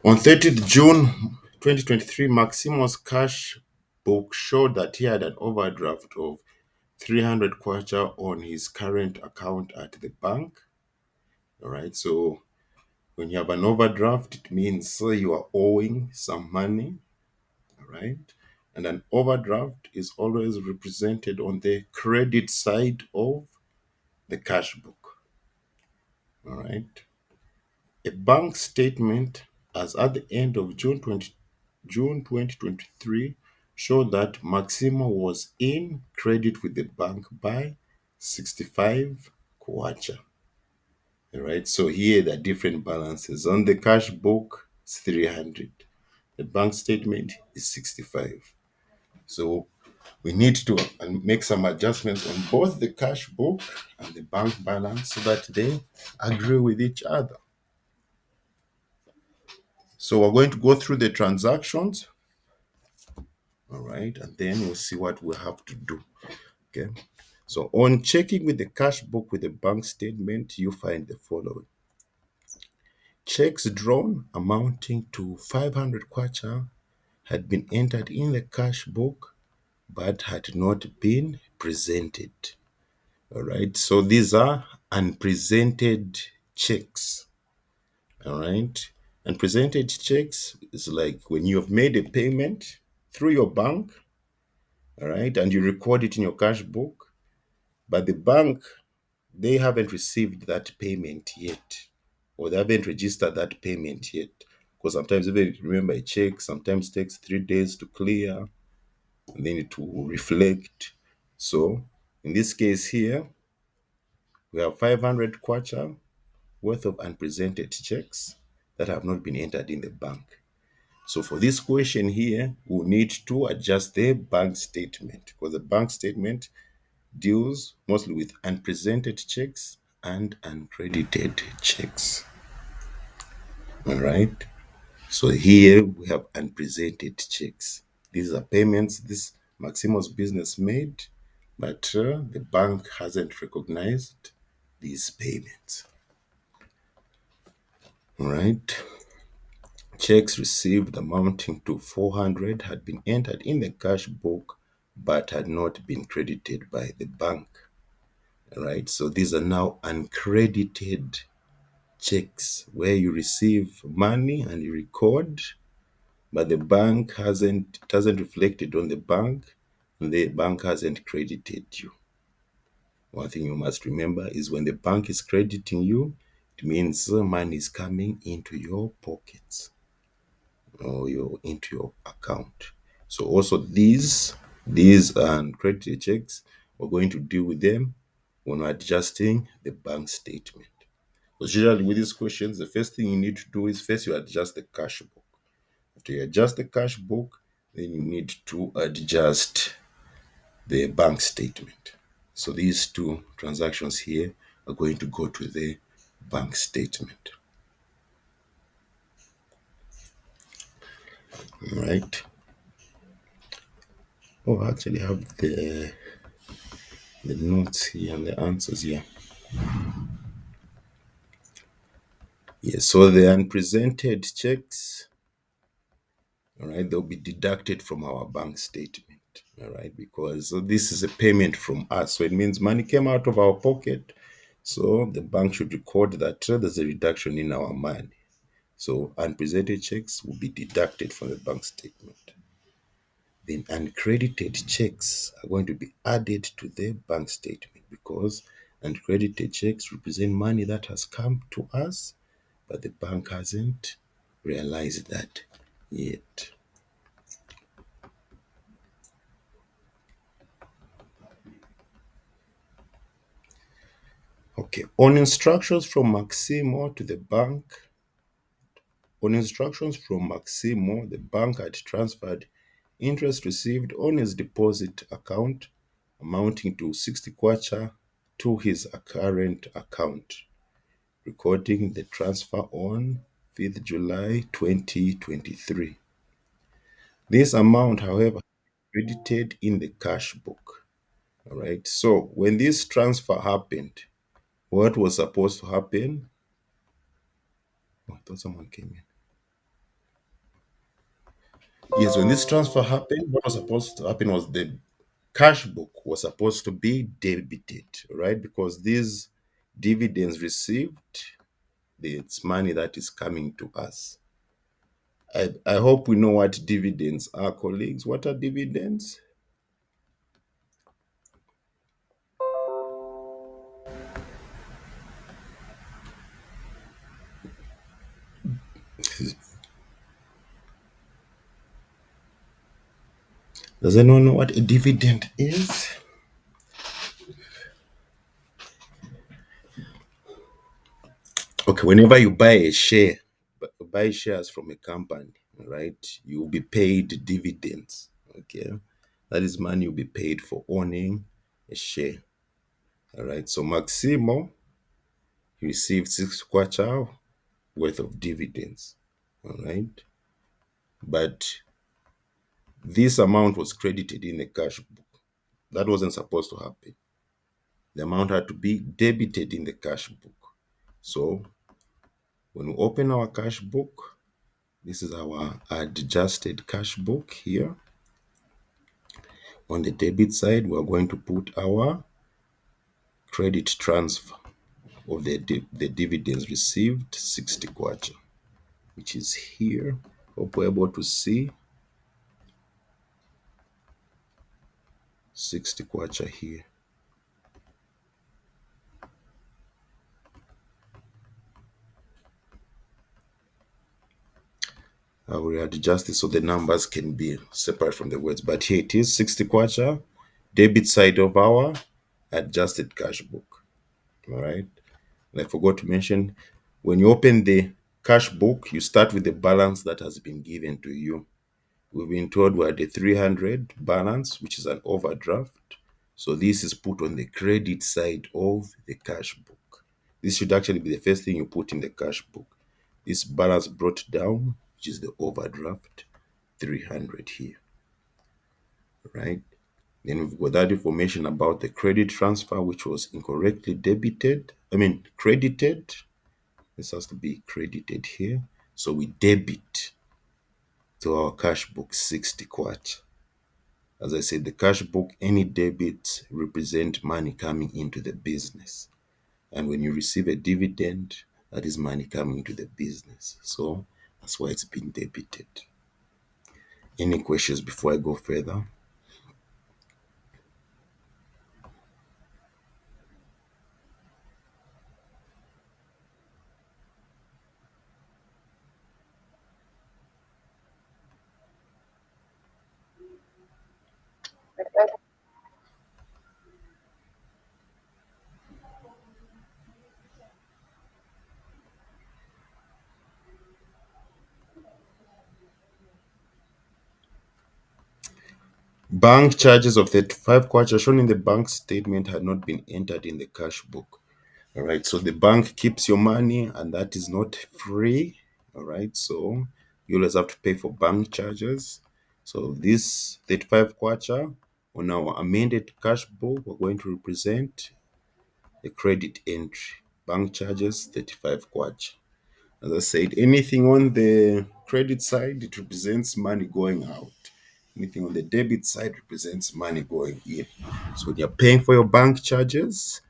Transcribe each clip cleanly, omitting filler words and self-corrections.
On 30th June 2023, Maximo's cash book showed that he had an overdraft of 300 kwacha on his current account at the bank. All right, so when you have an overdraft, it means you are owing some money. All right, and an overdraft is always represented on the credit side of the cash book. All right, a bank statement as at the end of June 2023 showed that Maximo was in credit with the bank by 65 kwacha. All right, so here the different balances. On the cash book, it's 300. The bank statement is 65. So we need to make some adjustments on both the cash book and the bank balance so that they agree with each other. So we're going to go through the transactions, all right, and then we'll see what we have to do. Okay. So on checking with the cash book with the bank statement, you find the following. Checks drawn amounting to 500 kwacha had been entered in the cash book but had not been presented. All right. So these are unpresented checks. All right. Unpresented checks is like when you have made a payment through your bank, all right, and you record it in your cash book, but the bank, they haven't received that payment yet, or they haven't registered that payment yet. Because sometimes, even remember, a check sometimes takes 3 days to clear and then it will reflect. So, in this case here, we have 500 kwacha worth of unpresented checks that have not been entered in the bank. So, for this question here, we'll need to adjust the bank statement because the bank statement deals mostly with unpresented checks and uncredited checks. All right. So here we have unpresented checks. These are payments this Maximo's business made, but the bank hasn't recognized these payments. All right. Checks received amounting to 400 had been entered in the cash book but had not been credited by the bank. All right. So these are now uncredited checks where you receive money and you record, but the bank hasn't it hasn't reflected on the bank and the bank hasn't credited you. One thing you must remember is when the bank is crediting you, it means money is coming into your pockets or into your account. So also these uncredited checks, we're going to deal with them when we're adjusting the bank statement. Because usually with these questions, the first thing you need to do is first you adjust the cash book. After you adjust the cash book, then you need to adjust the bank statement. So these two transactions here are going to go to the bank statement. All right. Oh, I actually have the notes here and the answers here. Yes, so the unpresented checks, all right, they'll be deducted from our bank statement. All right, because this is a payment from us. So it means money came out of our pocket. So the bank should record that there's a reduction in our money. So unpresented checks will be deducted from the bank statement. Then uncredited checks are going to be added to the bank statement because uncredited checks represent money that has come to us, but the bank hasn't realized that yet. Okay, on instructions from Maximo to the bank, on instructions from Maximo, the bank had transferred interest received on his deposit account amounting to 60 kwacha to his current account, recording the transfer on 5th July 2023. This amount, however, credited in the cash book. All right. So when this transfer happened, what was supposed to happen? Oh, I thought someone came in. Yes, when this transfer happened, what was supposed to happen was the cash book was supposed to be debited, right? Because these dividends received, it's money that is coming to us. I hope we know what dividends are, colleagues. What are dividends? Does anyone know what a dividend is? Okay, whenever you buy a share, buy shares from a company, right? You'll be paid dividends. Okay, that is money you'll be paid for owning a share. All right. So Maximo he received 6 kwacha worth of dividends. All right. But this amount was credited in the cash book. That wasn't supposed to happen. The amount had to be debited in the cash book. So when we open our cash book, this is our adjusted cash book here. On the debit side, we're going to put our credit transfer of the dividends received, 60 kwacha, which is here. Hope we're able to see 60 kwacha here. I will adjust it so the numbers can be separate from the words. But here it is, 60 kwacha, debit side of our adjusted cash book. All right. And I forgot to mention, when you open the cash book, you start with the balance that has been given to you. We've been told we're at the 300 balance, which is an overdraft. So this is put on the credit side of the cash book. This should actually be the first thing you put in the cash book. This balance brought down, which is the overdraft, 300 here, right? Then we've got that information about the credit transfer, which was incorrectly credited. This has to be credited here. So we debit to our cash book 60 kwacha. As I said, the cash book, any debit represent money coming into the business. And when you receive a dividend, that is money coming into the business. So that's why it's been debited. Any questions before I go further? Bank charges of 35 kwacha shown in the bank statement had not been entered in the cash book. All right, so the bank keeps your money and that is not free. All right, so you always have to pay for bank charges. So this 35 kwacha on our amended cash book, we're going to represent the credit entry. Bank charges 35 kwacha. As I said, anything on the credit side, it represents money going out. Anything on the debit side represents money going in. So when you're paying for your bank charges,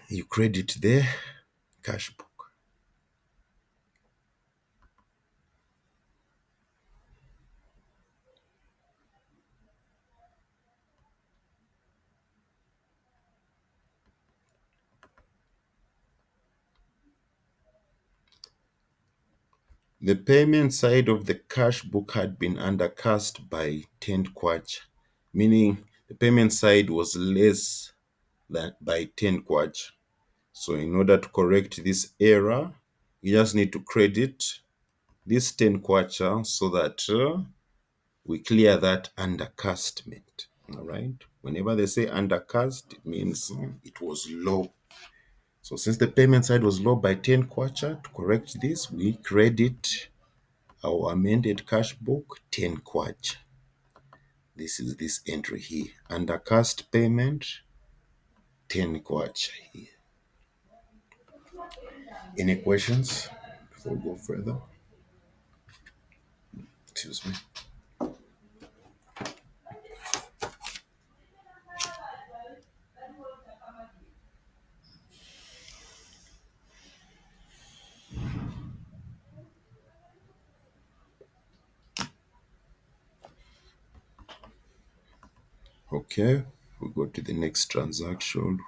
you credit the cash book. The payment side of the cash book had been undercast by 10 kwacha, meaning the payment side was less than by 10 kwacha. So in order to correct this error, you just need to credit this 10 kwacha so that we clear that undercastment. All right. Whenever they say undercast, it means it was low. So since the payment side was low by 10 kwacha, to correct this, we credit our amended cash book 10 kwacha. This is this entry here. Undercast payment 10 kwacha here. Any questions before we go further? Excuse me. Okay, we go to the next transaction.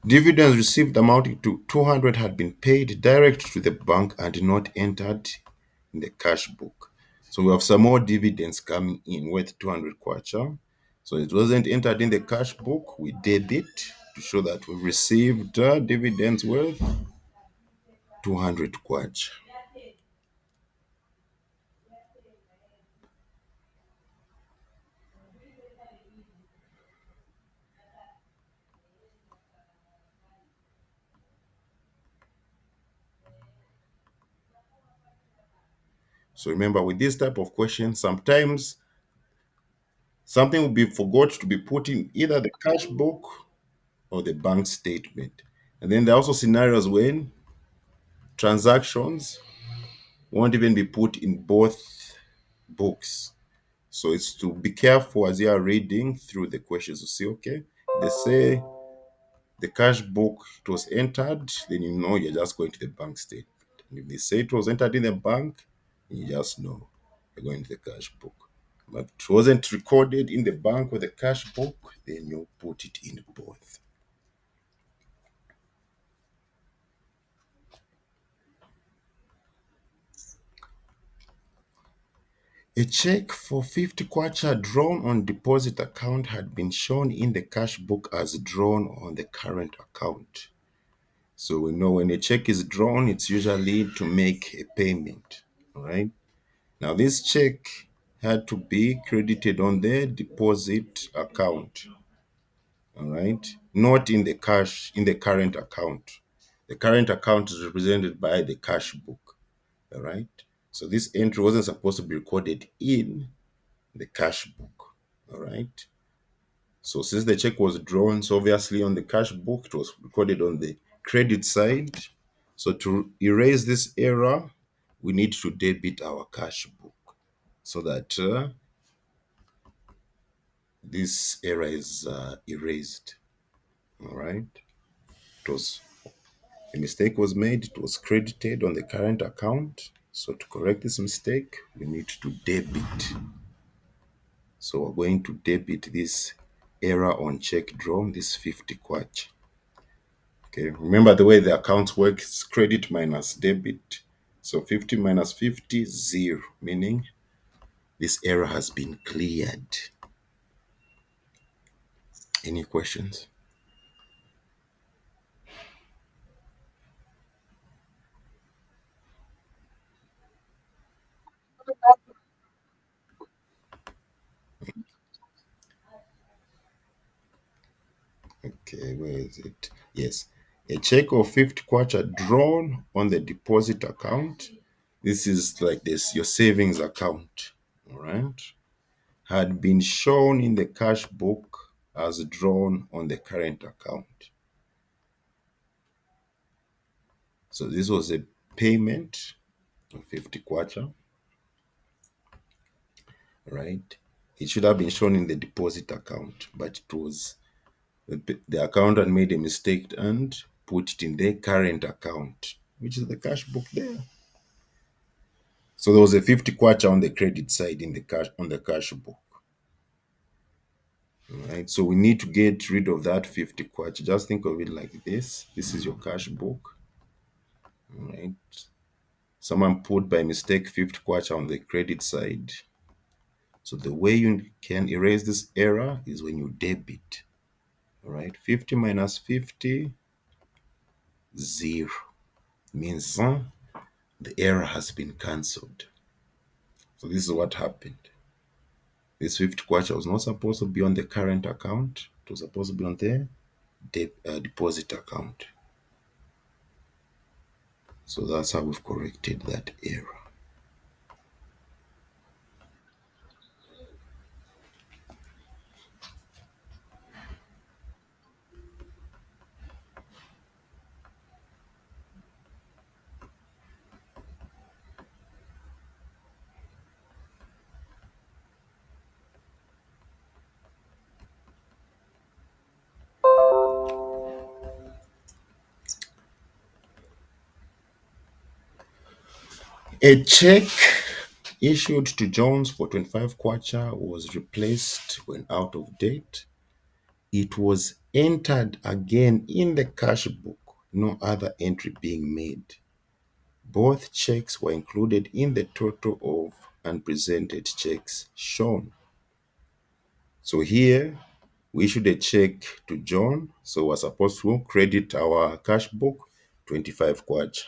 Dividends received amounting to 200 had been paid direct to the bank and not entered in the cash book. So we have some more dividends coming in worth 200 kwacha. So it wasn't entered in the cash book. We debit to show that we received dividends worth 200 kwacha. So remember, with this type of question, sometimes something will be forgot to be put in either the cash book or the bank statement. And then there are also scenarios when transactions won't even be put in both books. So it's to be careful as you are reading through the questions to see, okay, they say the cash book it was entered, then you know you're just going to the bank statement. And if they say it was entered in the bank, you just know you're going to the cash book. But it wasn't recorded in the bank or the cash book, then you put it in both. A check for 50 kwacha drawn on deposit account had been shown in the cash book as drawn on the current account. So we know when a check is drawn, it's usually to make a payment. All right. Now this check had to be credited on the deposit account. All right. Not in the cash in the current account. The current account is represented by the cash book. All right. So this entry wasn't supposed to be recorded in the cash book. All right. So since the check was drawn, so obviously on the cash book, it was recorded on the credit side. So to erase this error, we need to debit our cash book so that this error is erased. All right. It was a mistake was made. It was credited on the current account. So to correct this mistake, we need to debit. So we're going to debit this error on check drawn, this 50 kwacha. Okay, remember the way the account works, credit minus debit. So 50 minus 50, 0, meaning this error has been cleared. Any questions? Okay, where is it? Yes. A check of 50 kwacha drawn on the deposit account. This is like this, your savings account. All right. Had been shown in the cash book as drawn on the current account. So this was a payment of 50 kwacha, right? It should have been shown in the deposit account, but it was the accountant made a mistake and put it in the current account, which is the cash book there. So there was a 50 kwacha on the credit side in the cash on the cash book. Right. So we need to get rid of that 50 kwacha. Just think of it like this. This is your cash book. Right. Someone put by mistake 50 kwacha on the credit side. So the way you can erase this error is when you debit. All right. 50 minus 50, 0 means the error has been cancelled. So this is what happened. This 50 kwacha was not supposed to be on the current account. It was supposed to be on the deposit account. So that's how we've corrected that error. A check issued to Jones for 25 kwacha was replaced when out of date. It was entered again in the cash book, no other entry being made. Both checks were included in the total of unpresented checks shown. So here we issued a check to John, so we're supposed to credit our cash book 25 kwacha.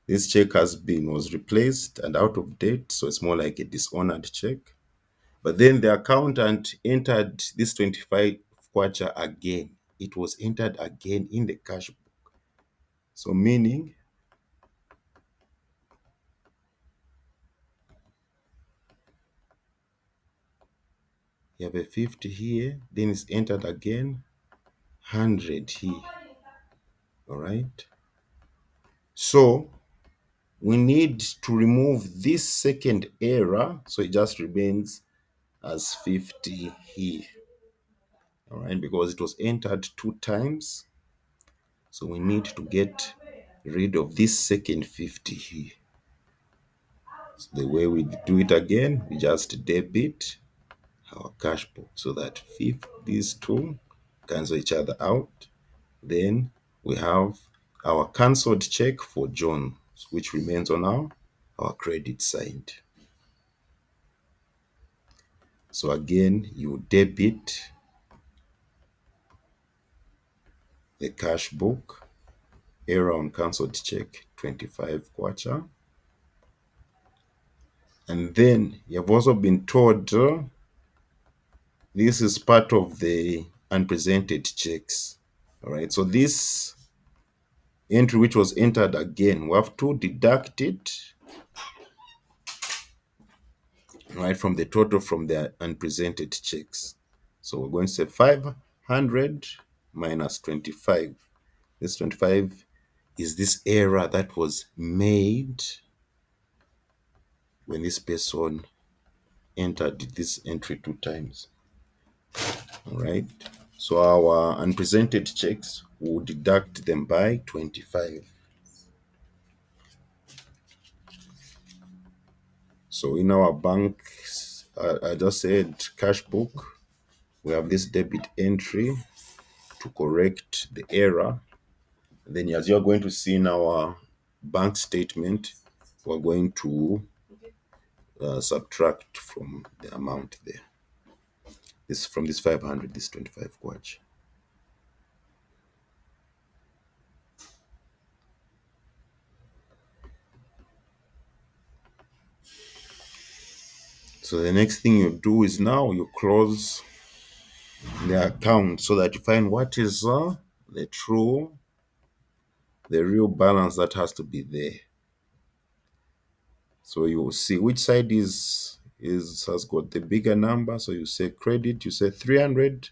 This check was replaced and out of date, so it's more like a dishonored check. But then the accountant entered this 25 kwacha again. It was entered again in the cash book. So meaning you have a 50 here, then it's entered again, 100 here. All right. So we need to remove this second error, so it just remains as 50 here. All right, because it was entered 2 times. So we need to get rid of this second 50 here. So the way we do it again, we just debit our cash book so that these two cancel each other out. Then we have our cancelled check for John, which remains on our credit side. So again, you debit the cash book, error on cancelled check, 25 kwacha. And then you have also been told this is part of the unpresented checks. All right, so this entry which was entered again, we have to deduct it right from the total from the unpresented checks. So we're going to say 500 minus 25. This 25 is this error that was made when this person entered this entry 2 times. All right. So our unpresented checks will deduct them by 25. So in our bank, I just said cash book, we have this debit entry to correct the error. Then as you're going to see in our bank statement, we're going to subtract from the amount there. This from this 500, this 25 kwacha. So the next thing you do is now you close the account so that you find what is the real balance that has to be there. So you will see which side has got the bigger number. So you say credit, you say 300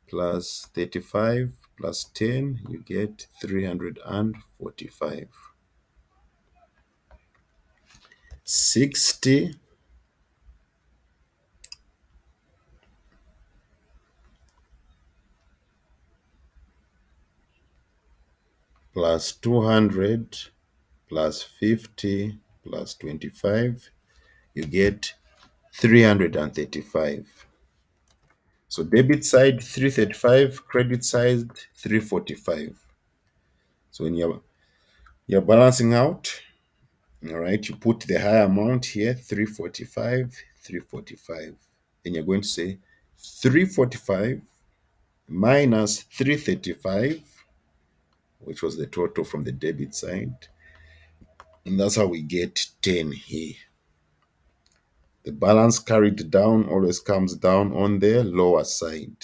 plus 35 plus 10, you get 345. 60 plus 200 plus 50 plus 25, you get 335. So debit side 335, credit side 345. So when you're balancing out, all right, you put the higher amount here, 345, 345. Then you're going to say 345 minus 335, which was the total from the debit side. And that's how we get 10 here. The balance carried down always comes down on the lower side.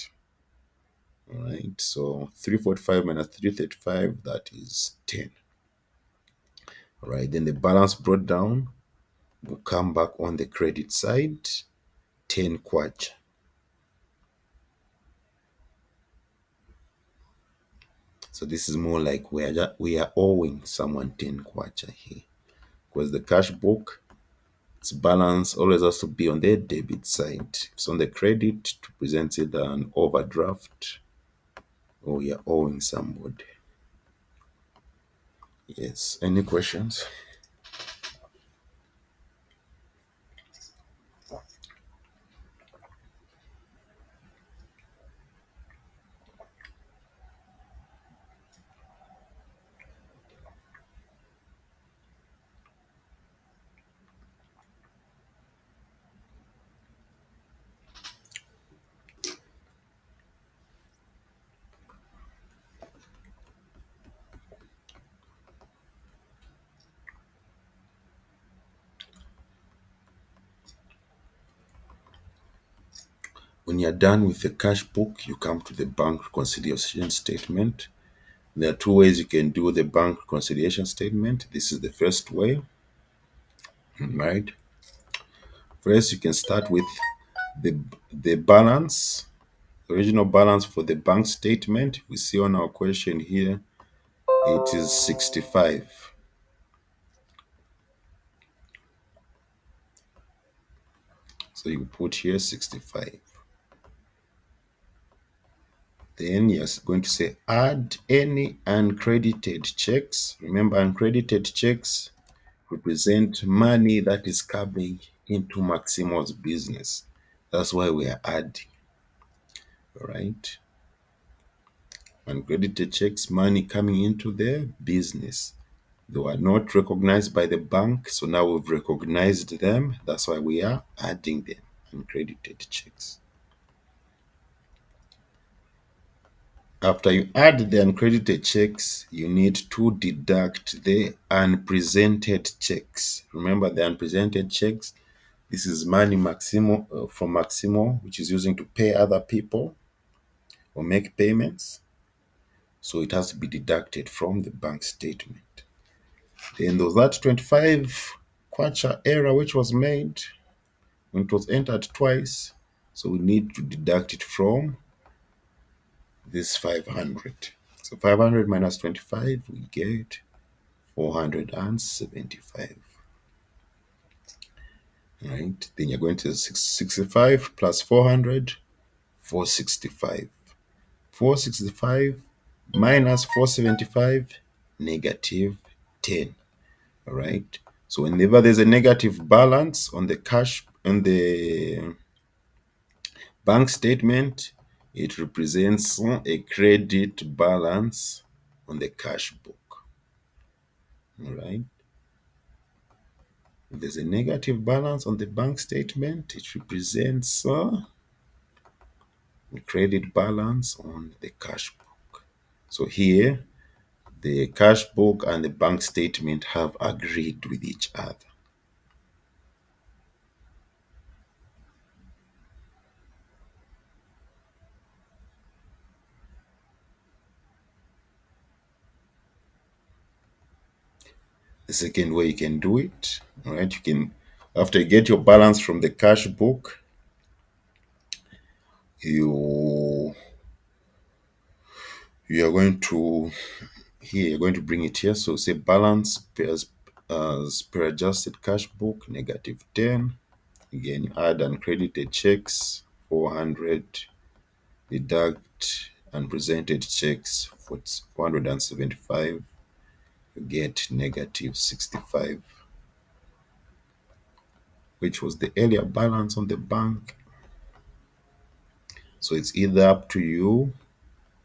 All right, so 345 minus 335, that is 10. All right, then the balance brought down will come back on the credit side, 10 kwacha. So this is more like we are owing someone 10 kwacha here, because the cash book, its balance always has to be on the debit side. If it's on the credit, to present it an overdraft, or you're owing somebody. Yes. Any questions? When you're done with the cash book, you come to the bank reconciliation statement. There are two ways you can do the bank reconciliation statement. This is the first way, right? First, you can start with the balance, original balance for the bank statement. We see on our question here, it is 65. So you put here 65. Then you're going to say add any uncredited checks. Remember, uncredited checks represent money that is coming into Maximo's business. That's why we are adding, all right? Uncredited checks, money coming into their business. They were not recognized by the bank, so now we've recognized them. That's why we are adding them, uncredited checks. After you add the uncredited checks, you need to deduct the unpresented checks. Remember the unpresented checks? This is money Maximo from Maximo, which is using to pay other people or make payments. So it has to be deducted from the bank statement. Then there's that 25 kwacha error which was made when it was entered twice. So we need to deduct it from this 500. So 500 minus 25, we get 475. Right? Then you're going to 65 plus 400, 465. 465 minus 475, negative 10. All right. So whenever there's a negative balance on the cash, on the bank statement, it represents a credit balance on the cash book. All right. If there's a negative balance on the bank statement, it represents a credit balance on the cash book. So here, the cash book and the bank statement have agreed with each other. The second way you can do it, all right, you can, after you get your balance from the cash book, you you are going to, here you're going to bring it here. So say balance as per adjusted cash book, negative 10. Again, you add uncredited checks, 400, deduct unpresented checks for 475, you get negative 65, which was the earlier balance on the bank. So it's either up to you